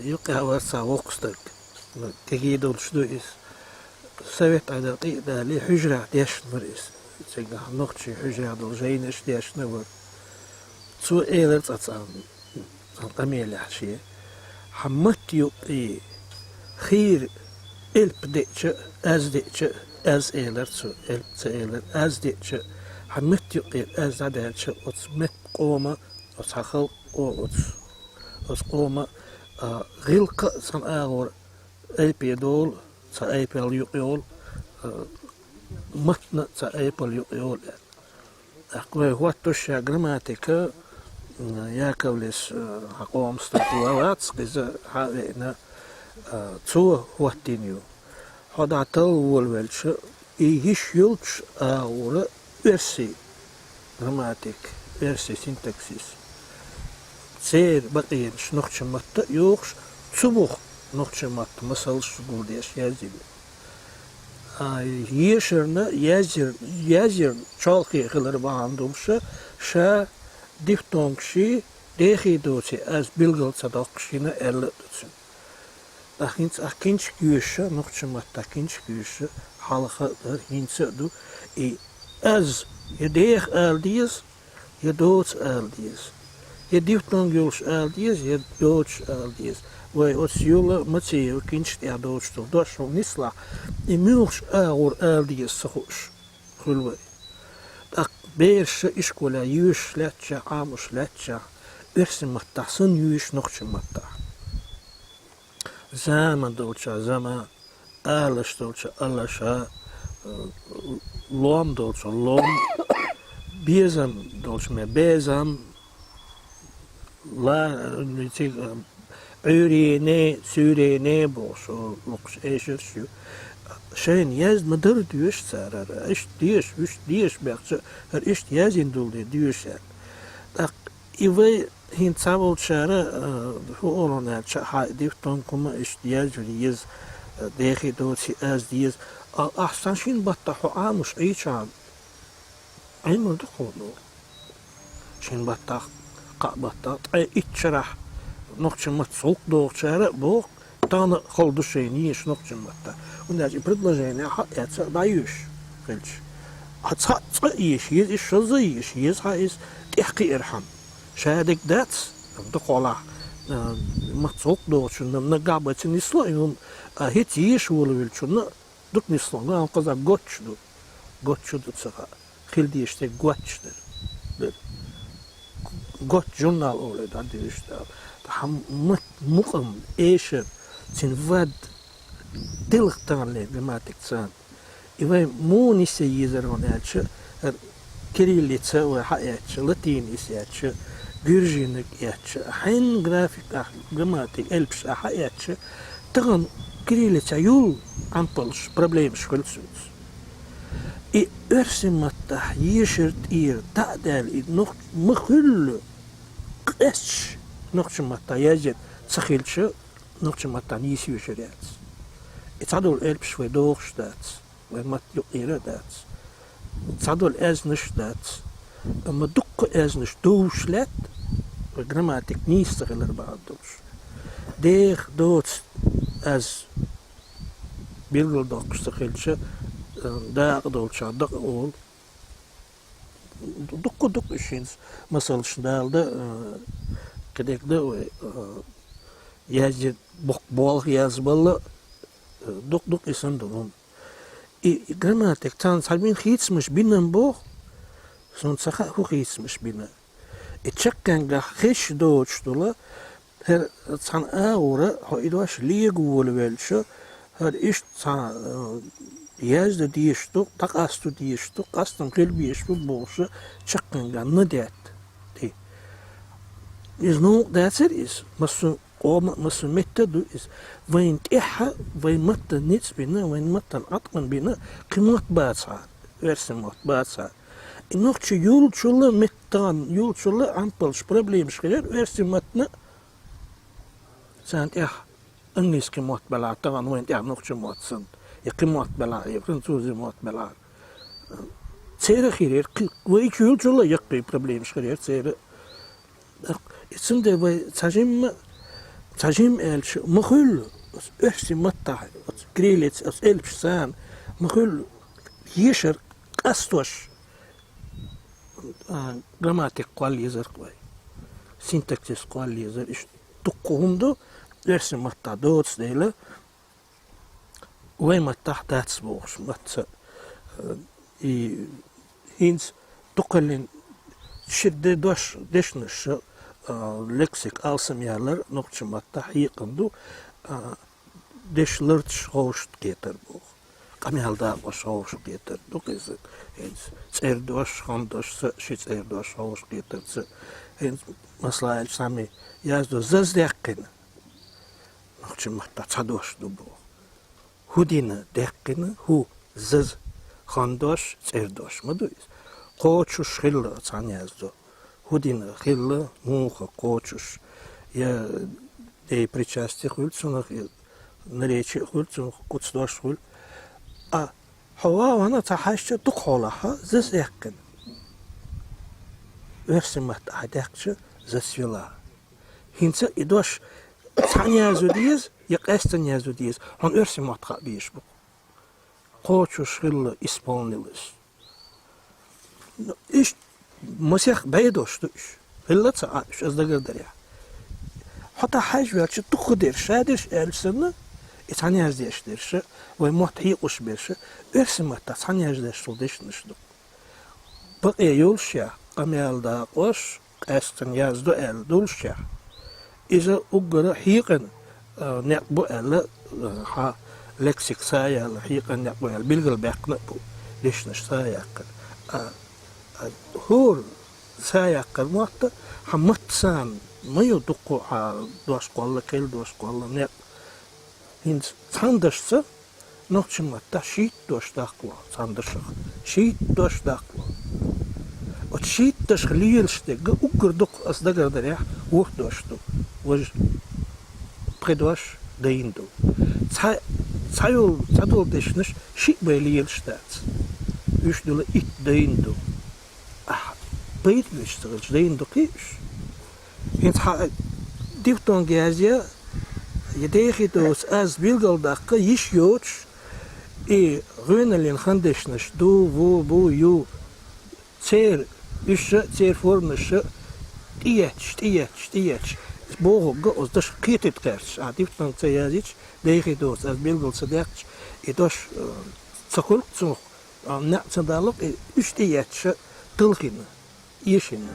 Yok ya varsa okustuk. Tegid oluştu is. Sovet adatı dali hücre yaşnır is. Çünkü nokçu hücre dol jayın iş yaşnır var. Su eyler tsatsan. Antamiyel şey. Hammat yok khir elp deçe az eyler su elp eyler az deçe hammat yok az deçe otsmet qoma otsakıl os qoma غلق san ağır elp dol sa elp yok yol matna sa elp yok yol. Akwe huat şa gramatika Яковлес хакомстатуавац киза хавена цу хуаттиню хадатал волвелч и хишюлч аура верси грамматик верси синтаксис цер бакин шнохчматта юкш цубух нохчматта масалш гулдеш язил ешерна язир чалхи хилер баандумша ша diftongshi dehidosi az bilgılsa dokşina elletsin. Dahinç akinç güyüşü nokçumat akinç güyüşü halkadır hinsedu az yedeh eldiyiz yedoç eldiyiz yediftong yolş eldiyiz yedoç eldiyiz ve ots yola matsiyo kinç ya doçtu doşo nisla imüş ağır eldiyiz sahuş hulvay Beerse iskola yüz letja, amus letja, matta, sun yüz matta. Zama dolça zama, alles dolça allasha, lom dolça lom, bezam dolça me bezam, la öğrene, sürene boşu, loks eşersü. Şeyin yazmadır diyor sarara. İşte diyor belki her işte yazın doldu diyor sen. Tak İve hinsabol çara bu olana difton kuma işte yazıyor dehi dosi az diyor. Ahsan şin batta ho amuş ayçan. Aynı da konu. Şin batta qabatta içrah nokçamat soğuk doğçara bu tane kaldı şey niye nokçamatta. Значит, предложение это даешь. Есть что за есть تحقي إرحم. شادك دات دقلا متصوق دوشن نقابة نسلا يوم هيت يشول ويلشون دك نسلا نعم قصا قطش دو تسخا خيل ديشتي قطش در قطش جورنال أولي دا ديشتا هم مقم إيشر تنفاد Dilgtanle grammatiksan. İve mu nise yizergonelçi kirillitsa ve hayatçı, latin isyatçı, gürjinik yatçı, hain grafik grammatik elpş hayatçı, tağın kirillitsa yul ampalş problem şkılsüz. Örsimatta yeşirt ta'del mıhüllü qeş nokçumatta yazet sıkhilçı nokçumatta nisi yeşiryats. Tzadol elpsh we doogsh dat, we mat yo'ira dat. Tzadol eznish dat, ma dukko eznish dooslet, we grammatik niestigeler baadus. Deeg dood az bilgel dokstigeltje, daag doodja dak ol. Dukko ishins, masal shdaalde, kedekde we yazit bokbol yazballe. Dok isan dolum. Grammatik tan salbin khitsmish binnen bo. Son saha hu khitsmish binnen. Checken ga khish doçtula her san aura ho idosh liegu welwelsho her ist san yazda diyishtu taqastu diyishtu qastan qilbiyishtu boşu checken ga nadet. Is no that's it is. Masu قوم مسمته دو إس وين تيحة وين متى نيتس بينا وين متى أطقن بينا قيمات باتسا ورسمات باتسا إنك يول شولا متان يول شولا أمبلش بروبليم شغير ورسماتنا سان تيح إنجليز قيمات بلا طبعا وين تيح نوخش ماتسن يقيمات بلا يفرنسوزي مات بلا سيرة خير ويك يول شولا يقي بروبليم شغير سيرة إسم ده وي تجمع Tajim elçi mıhül öhsi matta grilets as elpsan mıhül yeşer astoş gramatik qal yazar qoy sintaksis qal yazar iş tuqqumdu öhsi matta dots deyle ve matta dats boş matta hins tuqqalin şiddet doş deşniş leksik alsam yerler nokçamatta hiqindu deşlert hoşt getir bu. Kamyalda baş hoş getir. Dokuz çerdoş handoş çerdoş hoş getirse mesela sami yazdı zazdaqin. Nokçamatta çadoşdu bu. Hudini deqqini hu zaz handoş çerdoş mı duyuz? Qoçuş xilli çan yazdı. Hudin xilli muha qoçuş ya de причастие хульцунах наречи хульцун куцдош хул а хава вана тахашчы тухолаха зис яқин версимат адакчы засвела хинца идош санязу диз яқастан язу диз он версимат хабиш бу qoçuş xilli исполнилось iş مسيح بيدوش دوش إلا تسعش أصدقائي دريا حتى حاجة ويرش تخدر شادش ألسنة إتعني هزديش درش ويموت هيقوش برش إرسمة تعني هزديش صديش نشدو بقى يولشيا قميال دا قوش أستن يزدو أل دولشيا إذا أقرأ هيقن نقبو أل ها لكسيك سايا هيقن نقبو أل بلغل بيقن بو ليش نش سايا هور سايق الموت حمتسان ما يدقوا دوش قال كيل دوش قال نق هند ساندرس نوتشما تشيت دوش داقوا ساندرس شيت دوش داقوا وتشيت دوش خليلشتك أقردق أصدقر دريح وح دوشتو وج بدوش ديندو تايول دشنش شيت بيليلشتات يش دولا إت ديندو بيتلش تغلش دين دقيش هنت ديفتون جازيا يديخي دوس از بيلغل دقة يش يوتش غينالين خندشنش دو بو يو تير يش تير فورنش تياتش بوغو قوز دش قيتت كارش ديفتون تيازيش ديخي دوس از بيلغل صداقش يدوش تقول تسمخ نعم صدالق يش تياتش تلقين يشين